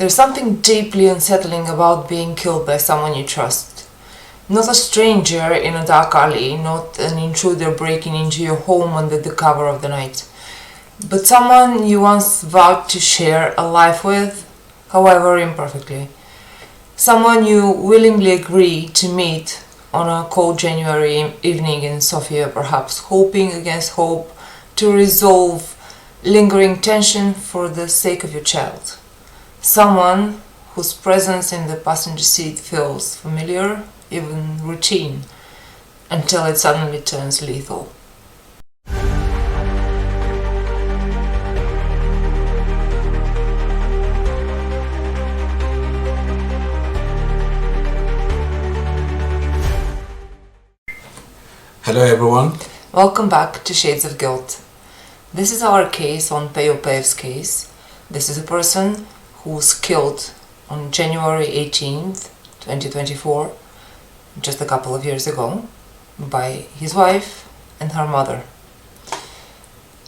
There's something deeply unsettling about being killed by someone you trust. Not a stranger in a dark alley, not an intruder breaking into your home under the cover of the night, but someone you once vowed to share a life with, however imperfectly. Someone you willingly agreed to meet on a cold January evening in Sofia, perhaps hoping against hope to resolve lingering tension for the sake of your child. Someone whose presence in the passenger seat feels familiar, even routine, until it suddenly turns lethal. Hello everyone. Welcome back to Shades of Guilt. This is our case on Peyo Peev's case. This is a person who was killed on January 18th, 2024, just a couple of years ago, by his wife and her mother.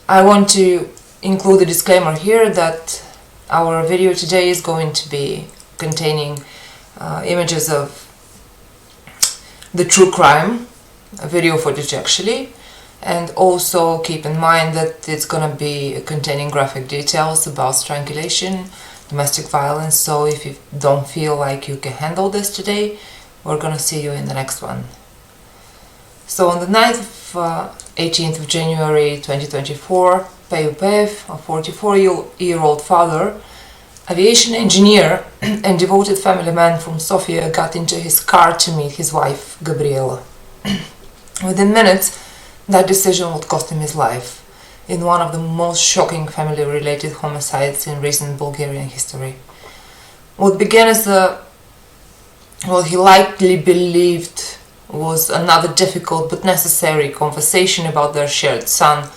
I want to include a disclaimer here that our video today is going to be containing images of the true crime, a video footage actually, and also keep in mind that it's gonna be containing graphic details about strangulation, domestic violence, so if you don't feel like you can handle this today, we're gonna see you in the next one. So on the night of 18th of January 2024, Peyo Peev, a 44-year-old father, aviation engineer and devoted family man from Sofia, got into his car to meet his wife, Gabriela. Within minutes, that decision would cost him his life in one of the most shocking family-related homicides in recent Bulgarian history. What began as what he likely believed was another difficult but necessary conversation about their shared son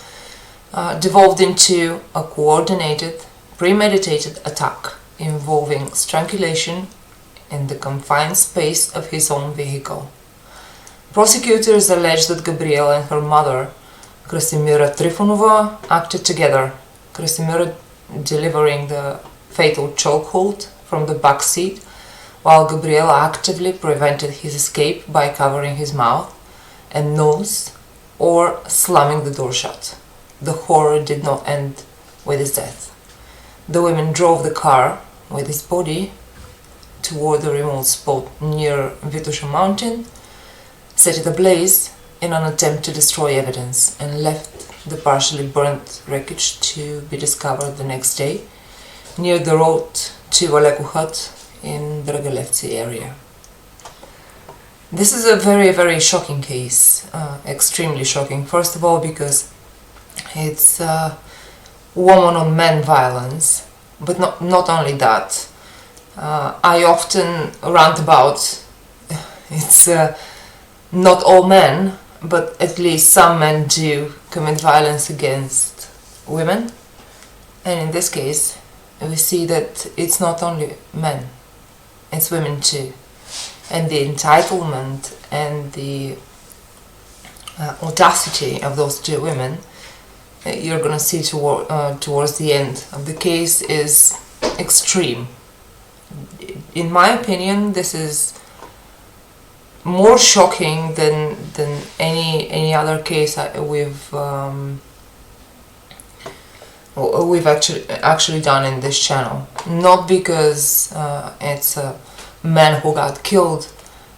devolved into a coordinated, premeditated attack involving strangulation in the confined space of his own vehicle. Prosecutors allege that Gabriela and her mother, Krasimira Trifonova, acted together, Krasimira delivering the fatal chokehold from the back seat, while Gabriela actively prevented his escape by covering his mouth and nose or slamming the door shut. The horror did not end with his death. The women drove the car with his body toward the remote spot near Vitusha mountain, set it ablaze in an attempt to destroy evidence, and left the partially burnt wreckage to be discovered the next day near the road to Aleku hut in Dragalevci area. This is a very, very shocking case, extremely shocking. First of all, because it's woman-on-man violence, but not only that. I often rant about it's not all men, but at least some men do commit violence against women, and in this case we see that it's not only men, it's women too, and the entitlement and the audacity of those two women you're gonna see towards the end of the case is extreme. In my opinion, this is more shocking than any other case we've actually done in this channel. Not because it's a man who got killed,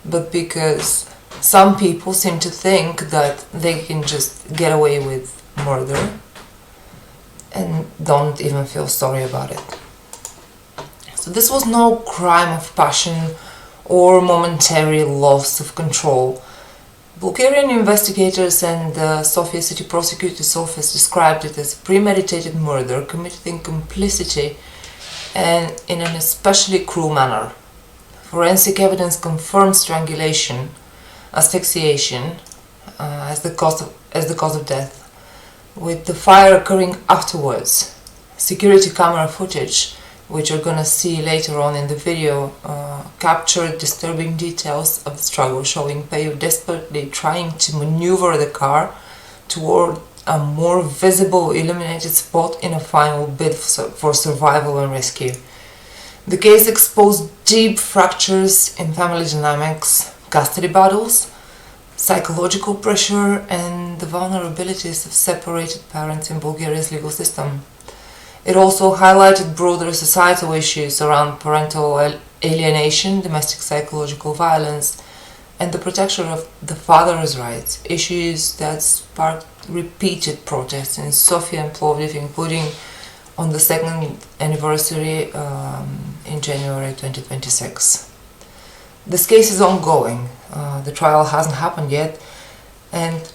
but because some people seem to think that they can just get away with murder and don't even feel sorry about it. So this was no crime of passion or momentary loss of control. Bulgarian investigators and the Sofia City Prosecutor's Office described it as premeditated murder committed in complicity and in an especially cruel manner. Forensic evidence confirmed strangulation, asphyxiation as the cause of death, with the fire occurring afterwards. Security camera footage, which you're gonna see later on in the video, captured disturbing details of the struggle, showing Peyo desperately trying to maneuver the car toward a more visible illuminated spot in a final bid for survival and rescue. The case exposed deep fractures in family dynamics, custody battles, psychological pressure, and the vulnerabilities of separated parents in Bulgaria's legal system. It also highlighted broader societal issues around parental alienation, domestic psychological violence, and the protection of the father's rights, issues that sparked repeated protests in Sofia and Plovdiv, including on the second anniversary in January 2026. This case is ongoing. The trial hasn't happened yet, and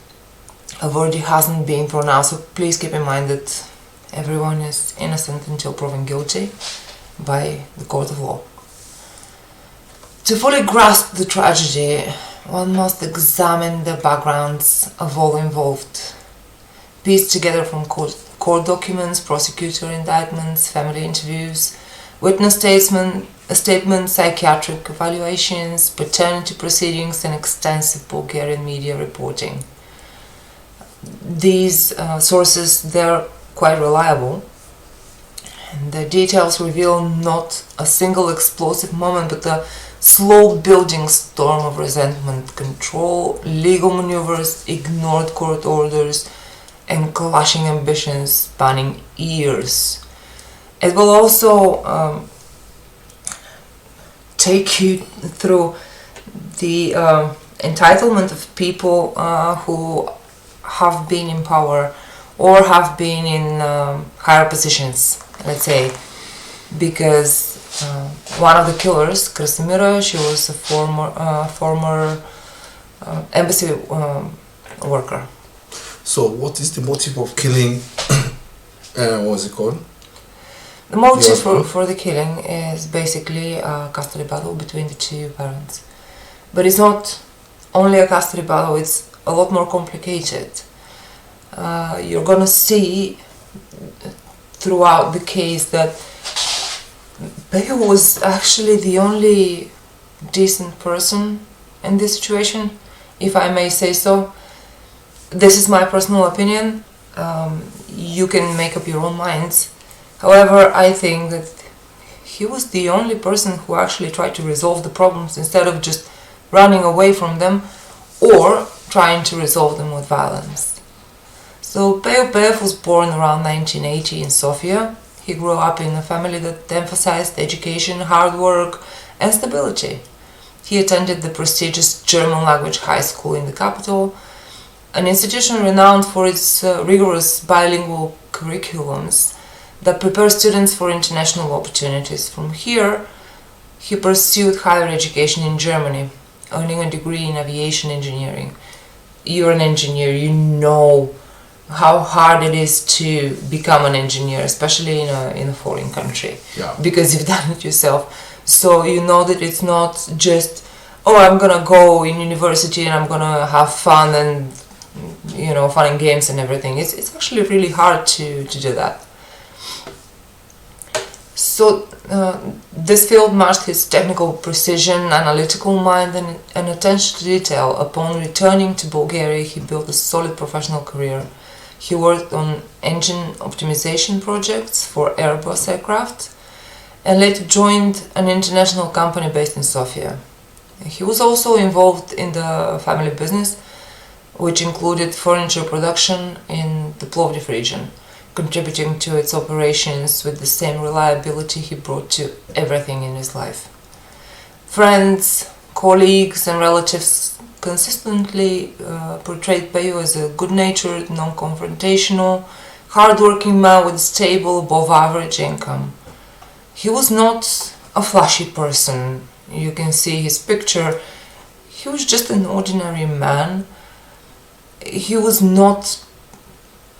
a verdict hasn't been pronounced, so please keep in mind that everyone is innocent until proven guilty by the court of law. To fully grasp the tragedy, one must examine the backgrounds of all involved, pieced together from court documents, prosecutor indictments, family interviews, witness statements, psychiatric evaluations, paternity proceedings, and extensive Bulgarian media reporting. These sources, they're quite reliable, and the details reveal not a single explosive moment, but a slow building storm of resentment, control, legal maneuvers, ignored court orders, and clashing ambitions spanning years. It will also take you through the entitlement of people who have been in power or have been in higher positions, let's say, because one of the killers, Krasimira, she was a former embassy worker. So what is the motive of killing? What's it called? The motive for the killing is basically a custody battle between the two parents. But it's not only a custody battle, it's a lot more complicated. You're gonna see throughout the case that Peyo was actually the only decent person in this situation, if I may say so. This is my personal opinion. You can make up your own minds. However, I think that he was the only person who actually tried to resolve the problems instead of just running away from them or trying to resolve them with violence. So Peyo Peev was born around 1980 in Sofia. He grew up in a family that emphasized education, hard work, and stability. He attended the prestigious German language high school in the capital, an institution renowned for its rigorous bilingual curriculums that prepare students for international opportunities. From here, he pursued higher education in Germany, earning a degree in aviation engineering. You're an engineer, you know how hard it is to become an engineer, especially in a foreign country, because you've done it yourself. So you know that it's not just, oh, I'm gonna go in university and I'm gonna have fun and fun and games and everything. It's actually really hard to do that. So this field matched his technical precision, analytical mind, and attention to detail. Upon returning to Bulgaria, he built a solid professional career. He worked on engine optimization projects for Airbus aircraft and later joined an international company based in Sofia. He was also involved in the family business, which included furniture production in the Plovdiv region, contributing to its operations with the same reliability he brought to everything in his life. Friends, colleagues, and relatives consistently portrayed Peyo as a good-natured, non-confrontational, hard-working man with a stable, above-average income. He was not a flashy person. You can see his picture. He was just an ordinary man. He was not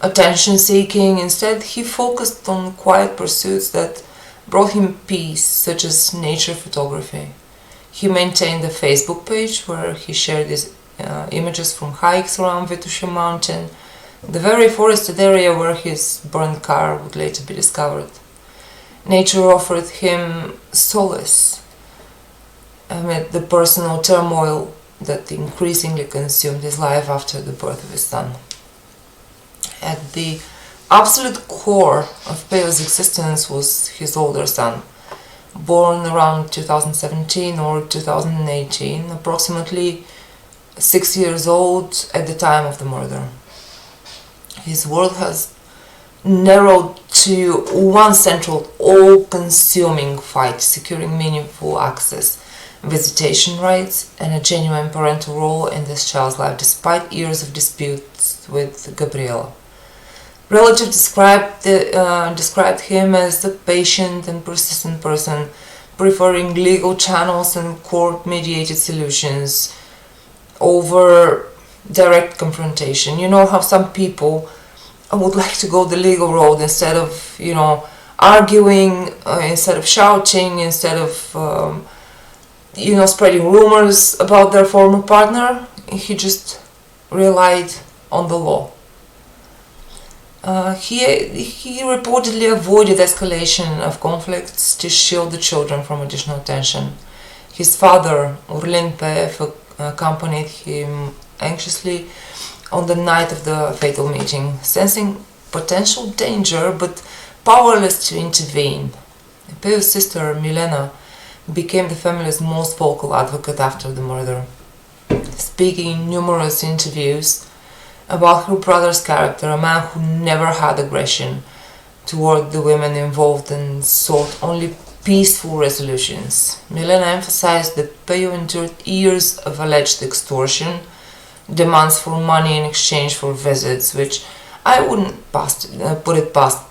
attention-seeking. Instead, he focused on quiet pursuits that brought him peace, such as nature photography. He maintained a Facebook page where he shared his images from hikes around Vitusha mountain, the very forested area where his burned car would later be discovered. Nature offered him solace amid the personal turmoil that increasingly consumed his life after the birth of his son. At the absolute core of Peyo's existence was his older son, born around 2017 or 2018, approximately 6 years old at the time of the murder. His world has narrowed to one central, all-consuming fight, securing meaningful access, visitation rights, and a genuine parental role in this child's life, despite years of disputes with Gabriela. Relatives described him as a patient and persistent person, preferring legal channels and court-mediated solutions over direct confrontation. You know how some people would like to go the legal road instead of, arguing, instead of shouting, instead of, spreading rumors about their former partner. He just relied on the law. He reportedly avoided escalation of conflicts to shield the children from additional tension. His father, Peyo Peev, accompanied him anxiously on the night of the fatal meeting, sensing potential danger but powerless to intervene. Peyo's sister, Milena, became the family's most vocal advocate after the murder, speaking in numerous interviews about her brother's character, a man who never had aggression toward the women involved and sought only peaceful resolutions. Milena emphasized that Peyo endured years of alleged extortion, demands for money in exchange for visits, which I wouldn't put it past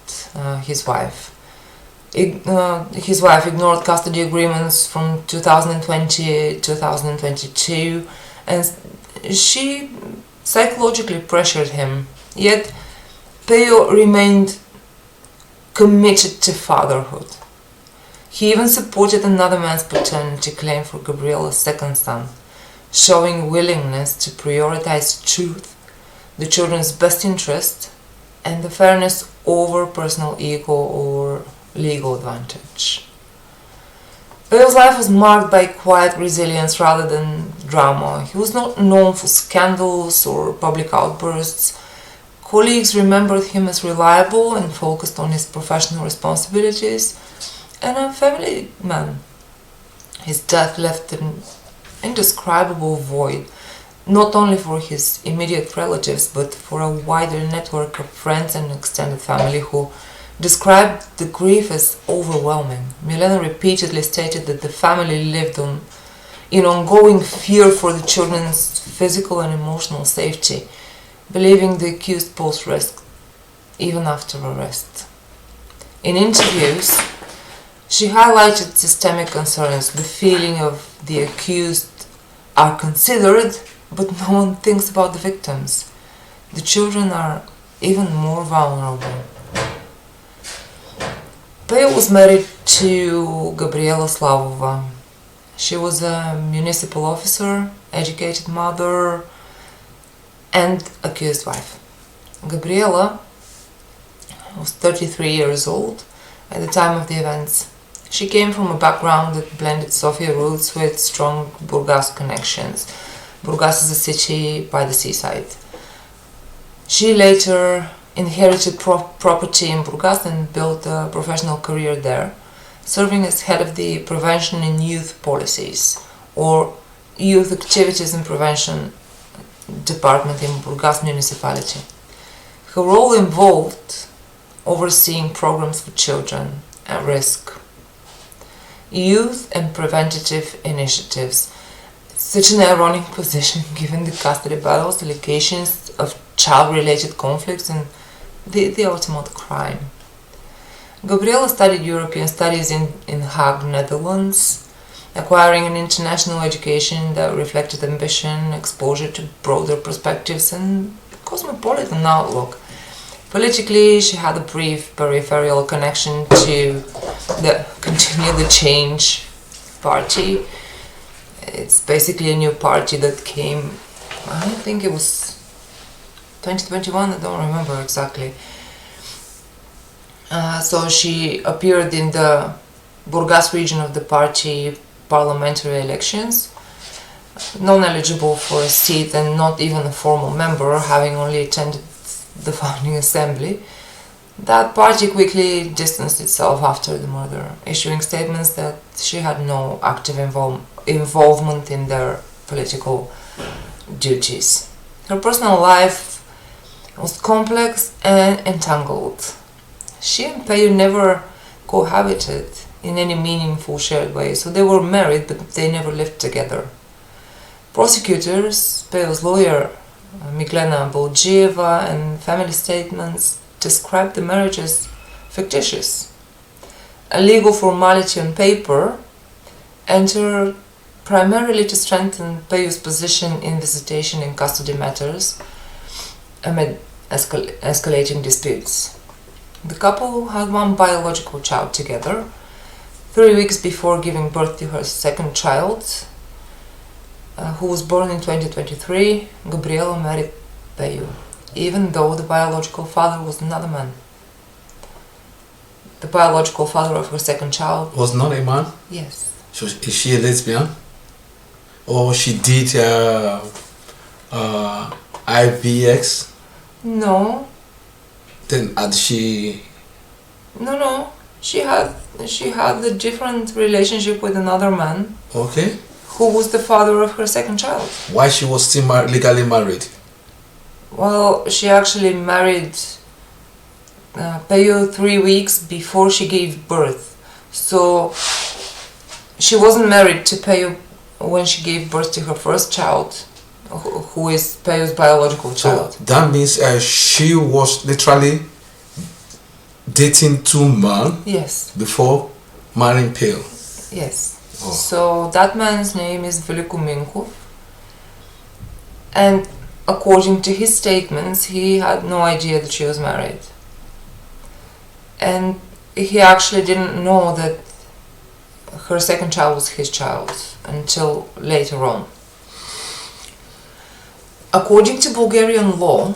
his wife. His wife ignored custody agreements from 2020-2022, and she psychologically pressured him. Yet Peyo remained committed to fatherhood. He even supported another man's paternity claim for Gabriela's second son, showing willingness to prioritize truth, the children's best interest, and the fairness over personal ego or legal advantage. Peyo's life was marked by quiet resilience rather than drama. He was not known for scandals or public outbursts. Colleagues remembered him as reliable and focused on his professional responsibilities, and a family man. His death left an indescribable void, not only for his immediate relatives, but for a wider network of friends and extended family who described the grief as overwhelming. Milena repeatedly stated that the family lived in ongoing fear for the children's physical and emotional safety, believing the accused posed risk even after arrest. In interviews, she highlighted systemic concerns, the feeling of the accused are considered, but no one thinks about the victims. The children are even more vulnerable. Peyo was married to Gabriela Slavova. She was a municipal officer, educated mother, and accused wife. Gabriela was 33 years old at the time of the events. She came from a background that blended Sofia roots with strong Burgas connections. Burgas is a city by the seaside. She later inherited property in Burgas and built a professional career there, serving as head of the Prevention in Youth Policies, or Youth Activities and Prevention Department in Burgas municipality. Her role involved overseeing programs for children at risk, youth and preventative initiatives. Such an ironic position given the custody battles, allegations of child-related conflicts, and the ultimate crime. Gabriela studied European studies in Hague, Netherlands, acquiring an international education that reflected ambition, exposure to broader perspectives, and cosmopolitan outlook. Politically, she had a brief peripheral connection to the Continue the Change party. It's basically a new party that came, I think it was 2021, I don't remember exactly. So she appeared in the Burgas region of the party parliamentary elections, non-eligible for a seat and not even a formal member, having only attended the founding assembly. That party quickly distanced itself after the murder, issuing statements that she had no active involvement in their political duties. Her personal life was complex and entangled. She and Peyo never cohabited in any meaningful shared way, so they were married but they never lived together. Prosecutors, Peyo's lawyer, Miglena Bolgieva, and family statements described the marriage as fictitious, a legal formality on paper, entered primarily to strengthen Peyo's position in visitation and custody matters amid escalating disputes. The couple had one biological child together. 3 weeks before giving birth to her second child, who was born in 2023, Gabriela married Peyo, even though the biological father was another man. The biological father of her second child Was not a man? Yes. So is she a lesbian? Or she did IVX? No. Then had she... No. She had a different relationship with another man. Okay. Who was the father of her second child. Why she was still legally married? Well, she actually married Peyo 3 weeks before she gave birth. So she wasn't married to Peyo when she gave birth to her first child, who is Peyo's biological child. So that means she was literally dating two men. Yes. Before marrying Peyo. Yes. Oh. So that man's name is Veliko Minkov, and according to his statements, he had no idea that she was married, and he actually didn't know that her second child was his child until later on. According to Bulgarian law,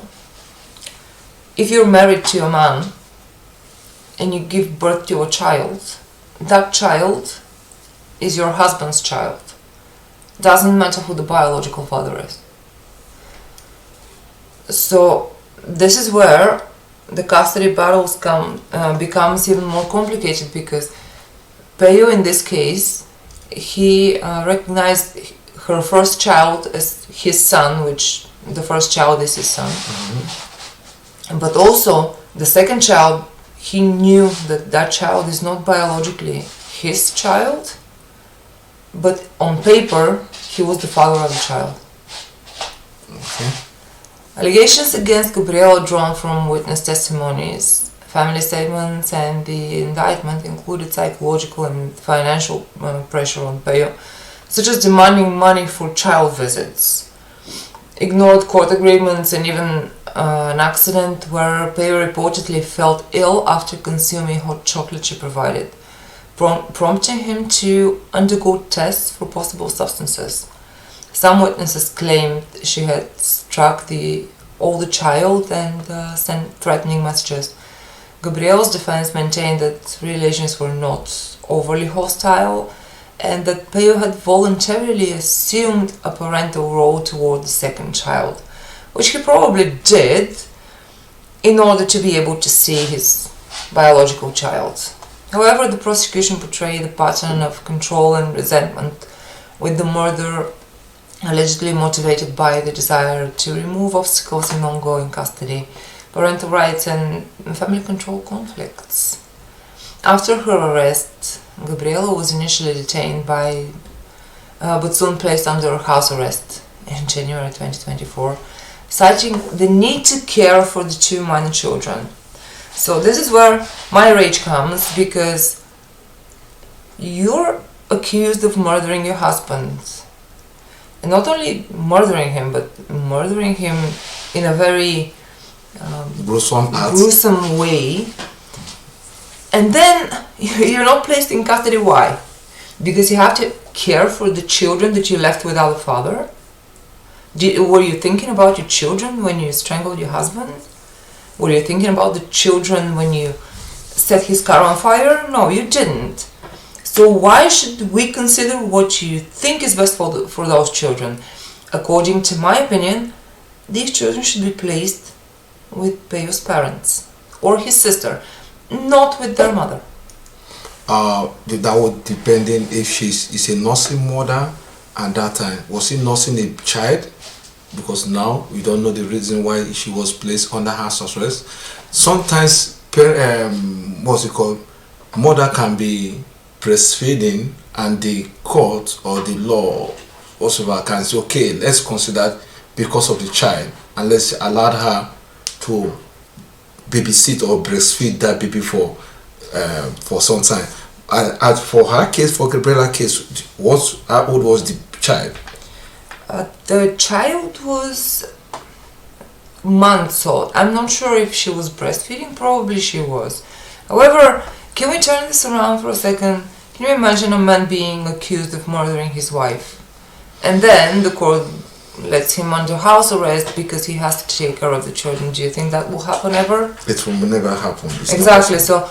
if you're married to a man and you give birth to a child, that child is your husband's child. Doesn't matter who the biological father is. So this is where the custody battles becomes even more complicated, because Peyo in this case, he recognized her first child as his son, which the first child is his son. Mm-hmm. But also the second child, he knew that that child is not biologically his child, but on paper he was the father of the child. Okay. Allegations against Gabriela drawn from witness testimonies, family statements, and the indictment included psychological and financial pressure on Peyo, such as demanding money for child visits, ignored court agreements, and even an accident where Peyo reportedly felt ill after consuming hot chocolate she provided, prompting him to undergo tests for possible substances. Some witnesses claimed she had struck the older child and sent threatening messages. Gabriela's defense maintained that relations were not overly hostile and that Peyo had voluntarily assumed a parental role toward the second child, which he probably did in order to be able to see his biological child. However, the prosecution portrayed a pattern of control and resentment, with the murder allegedly motivated by the desire to remove obstacles in ongoing custody, parental rights, and family control conflicts. After her arrest, Gabriela was initially detained but soon placed under house arrest in January 2024, citing the need to care for the two minor children. So this is where my rage comes, because you're accused of murdering your husband. And not only murdering him, but murdering him in a very gruesome way. And then you're not placed in custody. Why? Because you have to care for the children that you left without a father? Were you thinking about your children when you strangled your husband? Were you thinking about the children when you set his car on fire? No, you didn't. So why should we consider what you think is best for those children? According to my opinion, these children should be placed with Peyo's parents, or his sister, not with their mother. That would depending if is a nursing mother at that time. Was he nursing a child? Because now we don't know the reason why she was placed under house arrest. Sometimes what's it called, mother can be breastfeeding and the court or the law whatsoever can say, okay, let's consider because of the child and let's allow her to babysit or breastfeed that baby for some time. As for her case, for Gabriela's case, how old was the child? The child was months old. I'm not sure if she was breastfeeding, probably she was. However, can we turn this around for a second? Can you imagine a man being accused of murdering his wife? And then the court lets him under house arrest because he has to take care of the children. Do you think that will happen ever? It will never happen. Exactly. So,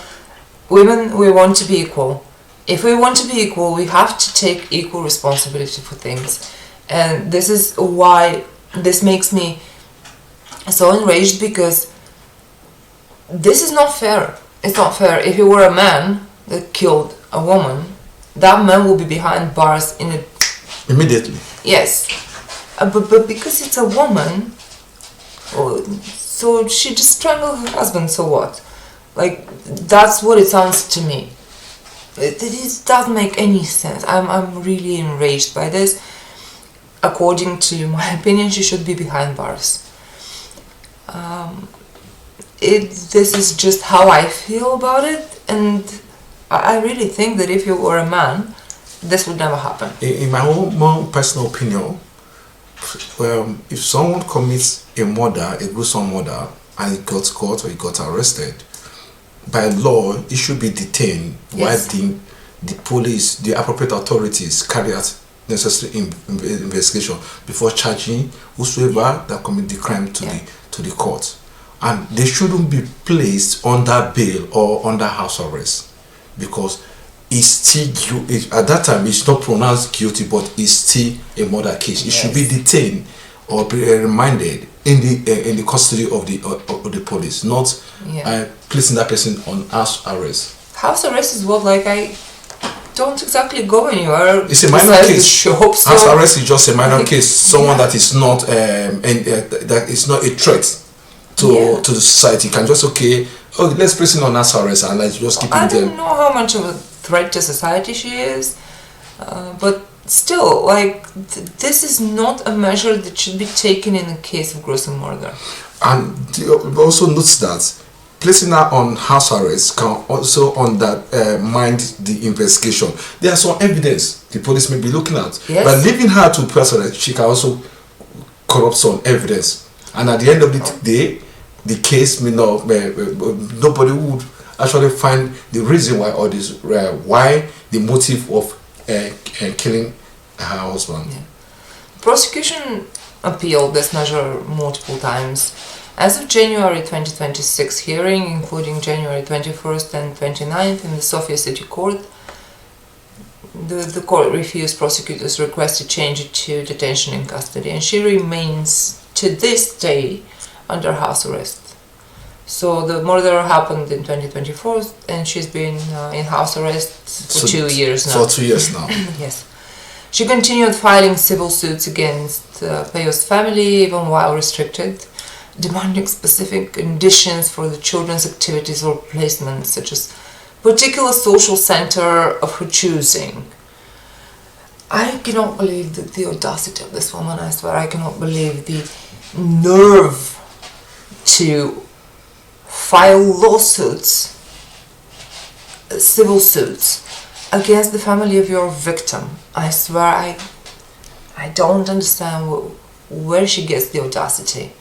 women, we want to be equal. If we want to be equal, we have to take equal responsibility for things. And this is why this makes me so enraged, because this is not fair. It's not fair. If you were a man that killed a woman, that man will be behind bars immediately. Yes. But because it's a woman, so she just strangled her husband, so what? Like, that's what it sounds to me. It doesn't make any sense. I'm really enraged by this. According to my opinion, she should be behind bars. This is just how I feel about it, and I really think that if you were a man, this would never happen. In my own personal opinion, if someone commits a murder, a gruesome murder, and he got caught or he got arrested, by law, he should be detained. Yes. While the police, the appropriate authorities carry out necessary investigation before charging whosoever that commit the crime to the court. And they shouldn't be placed under bail or under house arrest, because it's still at that time it's not pronounced guilty, but it's still a murder case. It should be detained or be remanded in the custody of the police, not placing that person on house arrest. House arrest is what, like, I don't exactly go anywhere. It's a minor case. Shop, so house arrest is just a minor case. Someone that is not that is not a threat to the society can just let's place him on house arrest and let's just keep him there. I don't know how much of a threat to society she is, but still, like, this is not a measure that should be taken in the case of gruesome murder. And also note that placing her on house arrest can also undermine the investigation. There are some evidence the police may be looking at, but leaving her to press arrest, she can also corrupt some evidence. And at the end of the day, the case may not. Nobody would actually find the reason why all this, why the motive of killing her husband. Yeah. The prosecution appealed this measure multiple times. As of January 2026 hearing, including January 21st and 29th in the Sofia City Court, the court refused prosecutors' request to change it to detention in custody, and she remains to this day under house arrest. So the murder happened in 2024, and she's been in house arrest for 2 years now. For 2 years now. Yes. She continued filing civil suits against Peyo's family, even while restricted, demanding specific conditions for the children's activities or placements, such as particular social center of her choosing. I cannot believe the audacity of this woman. I swear, I cannot believe the nerve to file lawsuits, civil suits, against the family of your victim. I swear, I don't understand where she gets the audacity.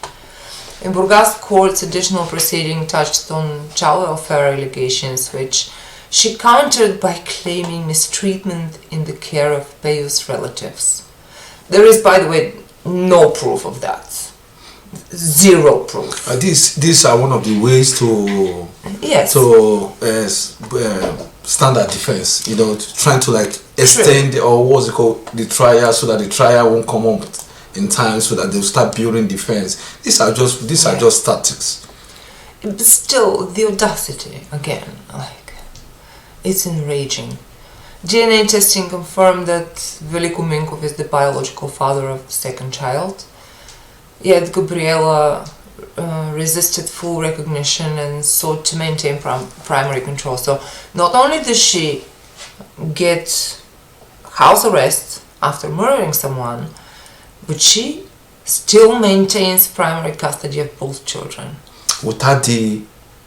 In Burgas court's additional proceeding touched on child welfare allegations, which she countered by claiming mistreatment in the care of Peyo's relatives. There is, by the way, no proof of that. Zero proof. These are one of the ways to standard defense, trying to extend or what's it called, the trial, so that the trial won't come up in time, so that they'll start building defense. These are just tactics. But still, the audacity, again, like, it's enraging. DNA testing confirmed that Veliko Minkov is the biological father of the second child, yet Gabriela resisted full recognition and sought to maintain primary control. So not only does she get house arrest after murdering someone, but she still maintains primary custody of both children. Without the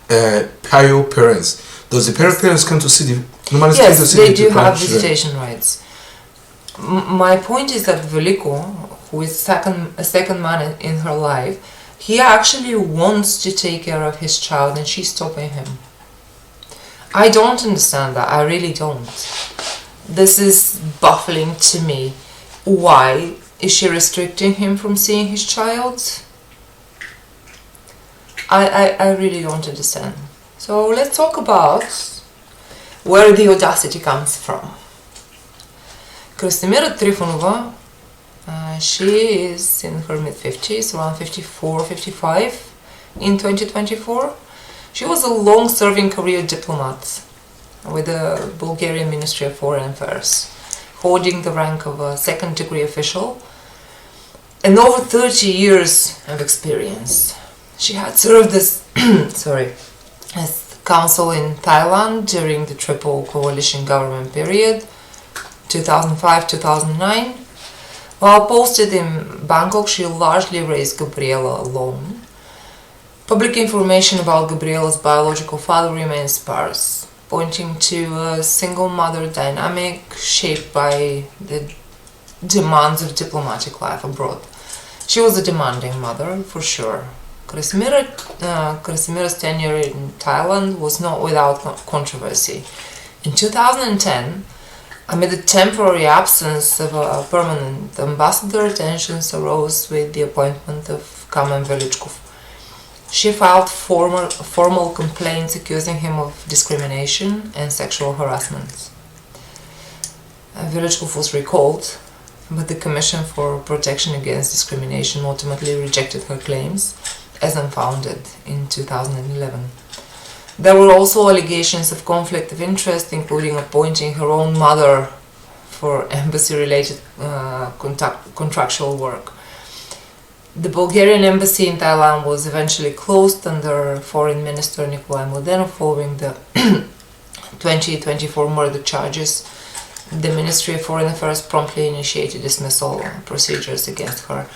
Peyo parents, does the Peyo parents come to see the normally Yes, to see they the do have children? visitation rights. My point is that Veliko, who is a second man in her life, he actually wants to take care of his child and she's stopping him. I don't understand that, I really don't. This is baffling to me. Why is she restricting him from seeing his child? I really don't understand. So let's talk about where the audacity comes from. Krastimira Trifonova, she is in her mid-50s, around 54, 55 in 2024. She was a long-serving career diplomat with the Bulgarian Ministry of Foreign Affairs, holding the rank of a second-degree official and over 30 years of experience. She had served as, as consul in Thailand during the Triple Coalition government period, 2005-2009. While posted in Bangkok, she largely raised Gabriela alone. Public information about Gabriela's biological father remains sparse, pointing to a single mother dynamic shaped by the demands of diplomatic life abroad. She was a demanding mother, for sure. Krasimira's tenure in Thailand was not without controversy. In 2010, amid the temporary absence of a permanent ambassador, tensions arose with the appointment of Kamen Velichkov. She filed formal complaints accusing him of discrimination and sexual harassment. Velichkov was recalled, but the Commission for Protection Against Discrimination ultimately rejected her claims as unfounded in 2011. There were also allegations of conflict of interest, including appointing her own mother for embassy-related contractual work. The Bulgarian embassy in Thailand was eventually closed under Foreign Minister Nikolai Mladenov following the 2024 murder charges. The Ministry of Foreign Affairs promptly initiated dismissal procedures against her.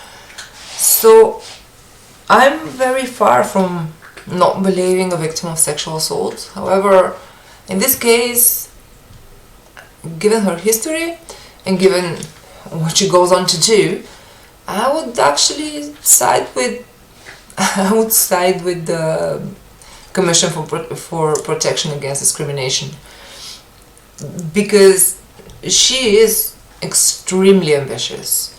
So, I'm very far from not believing a victim of sexual assault. However, in this case, given her history and given what she goes on to do, I would actually side with the Commission for Protection Against Discrimination, because she is extremely ambitious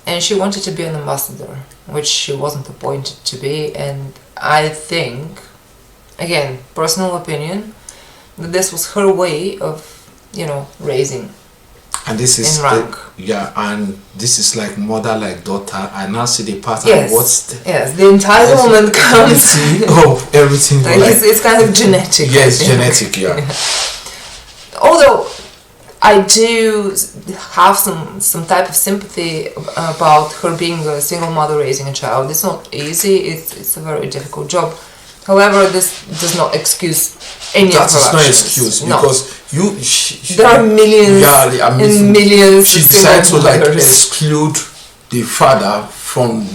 and she wanted to be an ambassador, which she wasn't appointed to be, and I think, again, personal opinion, that this was her way of, raising. And this is in rank. And this is like mother, like daughter. I now see the pattern. Yes, the entitlement comes. Everything. Like it's kind of genetic. Yes, genetic. Yeah. Although I do have some type of sympathy about her being a single mother raising a child. It's not easy. It's a very difficult job. However, this does not excuse any of her actions. That's not excuse because there are millions and millions. She decided to exclude the father from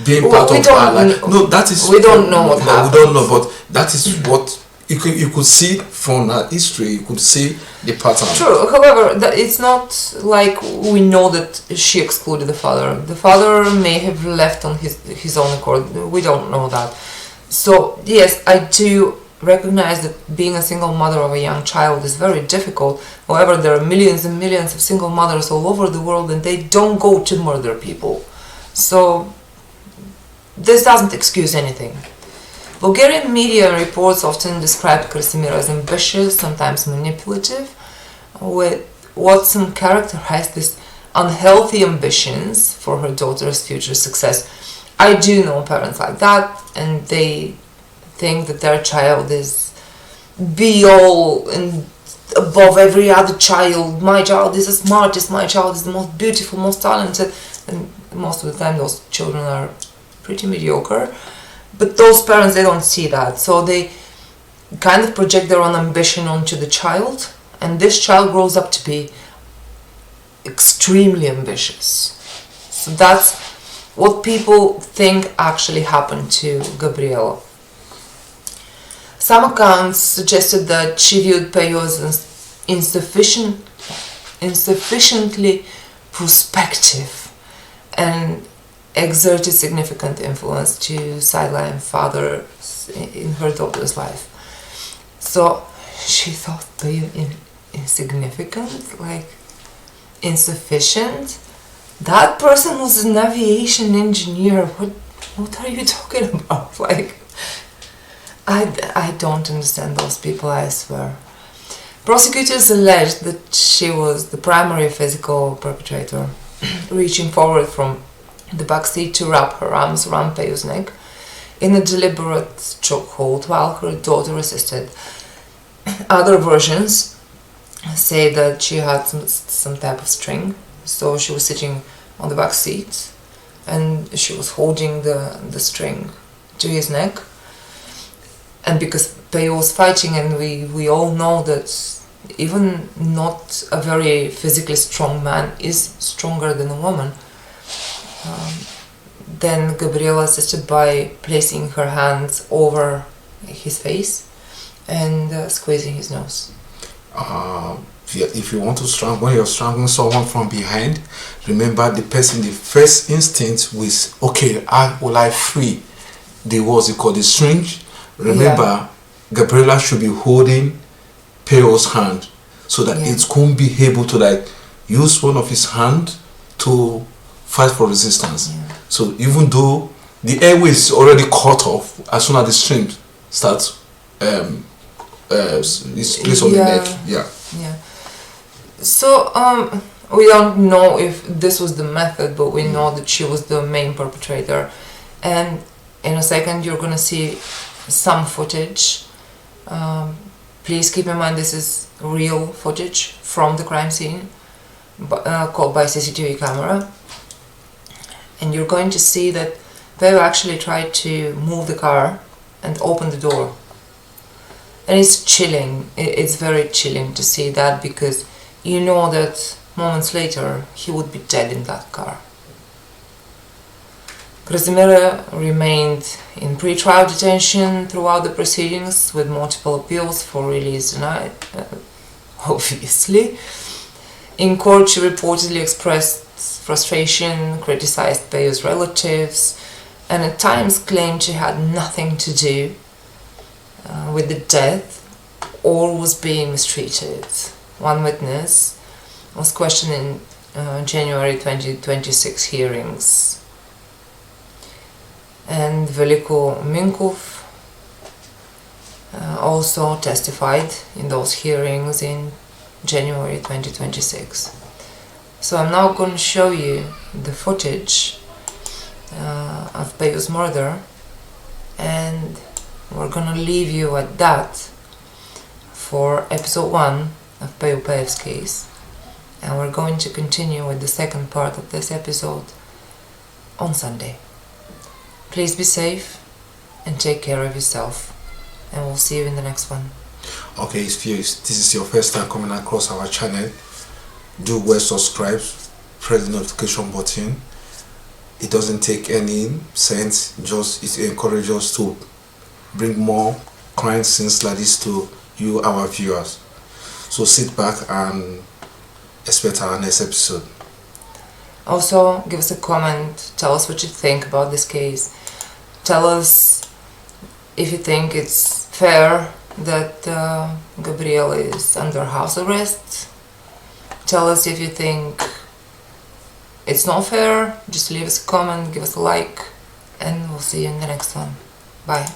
being part of her life. No, that is we don't know what happened. We don't know, but that is what you could see from her history. You could see the pattern. True. However, it's not like we know that she excluded the father. The father may have left on his own accord. We don't know that. So, yes, I do recognize that being a single mother of a young child is very difficult. However, there are millions and millions of single mothers all over the world and they don't go to murder people. So, this doesn't excuse anything. Bulgarian media and reports often describe Krasimira as ambitious, sometimes manipulative, with what some characterize as unhealthy ambitions for her daughter's future success. I do know parents like that, and they think that their child is be all and above every other child. My child is the smartest, my child is the most beautiful, most talented, and most of the time those children are pretty mediocre. But those parents, they don't see that, so they kind of project their own ambition onto the child, and this child grows up to be extremely ambitious. So that's what people think actually happened to Gabriela. Some accounts suggested that she viewed Peyo as insufficiently prospective and exerted significant influence to sideline father in her daughter's life. So she thought Peyo insignificant, like insufficient. That person was an aviation engineer. What are you talking about? Like, I don't understand those people, I swear. Prosecutors alleged that she was the primary physical perpetrator, reaching forward from the backseat to wrap her arms around Peyo's neck in a deliberate chokehold while her daughter assisted. Other versions say that she had some type of string, so she was sitting on the back seat and she was holding the string to his neck. And because Peyo was fighting, and we all know that even not a very physically strong man is stronger than a woman, then Gabriela assisted by placing her hands over his face and squeezing his nose. If you want to strangle, when you're strangling someone from behind, remember the person, the first instinct was, okay, how will I free the, what's it called, the string? Remember, Gabriela should be holding Peyo's hand so that it couldn't be able to like use one of his hand to fight for resistance. So even though the airway is already cut off, as soon as the string starts, it's placed on the neck. Yeah. So we don't know if this was the method, but we know that she was the main perpetrator. And in a second, you're gonna see some footage. Please keep in mind this is real footage from the crime scene, caught by CCTV camera, and you're going to see that Peyo actually tried to move the car and open the door, and it's chilling. It's very chilling to see that, because you know that moments later he would be dead in that car. Krasimira remained in pre-trial detention throughout the proceedings, with multiple appeals for release denied, obviously. In court, she reportedly expressed frustration, criticized Peyo's relatives, and at times claimed she had nothing to do with the death or was being mistreated. One witness was questioned in January 2026 hearings. And Veliko Minkov also testified in those hearings in January 2026. So I'm now going to show you the footage of Peyo's murder, and we're going to leave you at that for episode 1 of Peyo Peev's case, and we're going to continue with the second part of this episode on Sunday. Please be safe and take care of yourself, and we'll see you in the next one. Okay, if this is your first time coming across our channel, do well subscribe, press the notification button. It doesn't take any sense, just it encourages us to bring more crime scenes like this to you, our viewers. So sit back and expect our next episode. Also, give us a comment, tell us what you think about this case. Tell us if you think it's fair that Gabriel is under house arrest. Tell us if you think it's not fair. Just leave us a comment, give us a like, and we'll see you in the next one. Bye.